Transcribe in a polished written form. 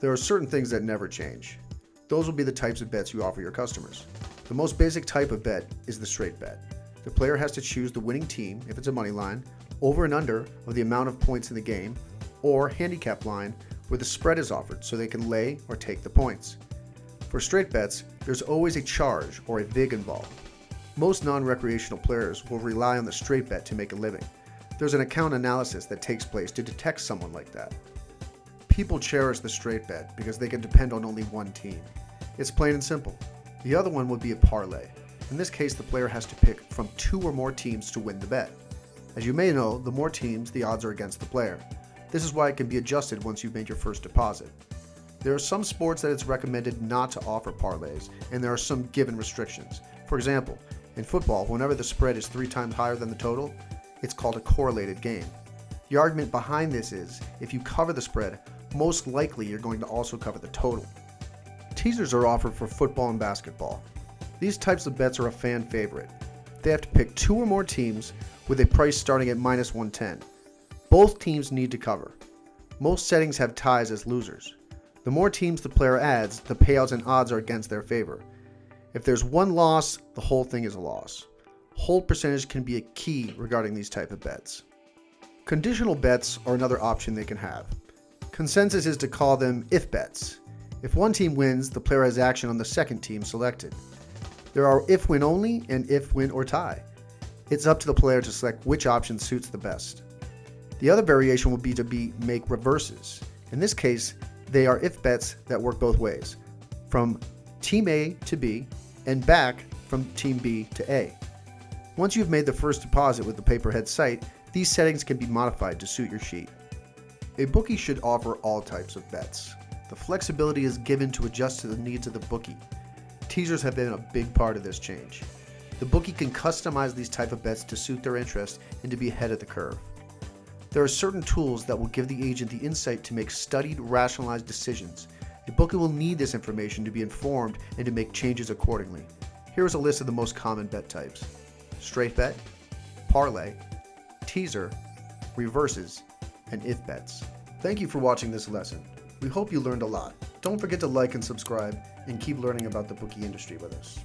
There are certain things that never change. Those will be the types of bets you offer your customers. The most basic type of bet is the straight bet. The player has to choose the winning team, if it's a money line, over and under of the amount of points in the game, or handicap line where the spread is offered so they can lay or take the points. For straight bets, there's always a charge or a vig involved. Most non-recreational players will rely on the straight bet to make a living. There's an account analysis that takes place to detect someone like that. People cherish the straight bet because they can depend on only one team. It's plain and simple. The other one would be a parlay. In this case, the player has to pick from 2 or more teams to win the bet. As you may know, the more teams, the odds are against the player. This is why it can be adjusted once you've made your first deposit. There are some sports that it's recommended not to offer parlays, and there are some given restrictions. For example, in football, whenever the spread is 3 times higher than the total, it's called a correlated game. The argument behind this is, if you cover the spread, most likely you're going to also cover the total. Teasers are offered for football and basketball. These types of bets are a fan favorite. They have to pick 2 or more teams with a price starting at minus 110. Both teams need to cover. Most settings have ties as losers. The more teams the player adds, the payouts and odds are against their favor. If there's one loss, the whole thing is a loss. Hold percentage can be a key regarding these type of bets. Conditional bets are another option they can have. Consensus is to call them if bets. If one team wins, the player has action on the second team selected. There are if win only and if win or tie. It's up to the player to select which option suits the best. The other variation would be to make reverses. In this case, they are if bets that work both ways, from team A to B and back from team B to A. Once you've made the first deposit with the paperhead site, these settings can be modified to suit your sheet. A bookie should offer all types of bets. The flexibility is given to adjust to the needs of the bookie. Teasers have been a big part of this change. The bookie can customize these type of bets to suit their interest and to be ahead of the curve. There are certain tools that will give the agent the insight to make studied, rationalized decisions. A bookie will need this information to be informed and to make changes accordingly. Here is a list of the most common bet types: straight bet, parlay, teaser, reverses, and if bets. Thank you for watching this lesson. We hope you learned a lot. Don't forget to like and subscribe and keep learning about the bookie industry with us.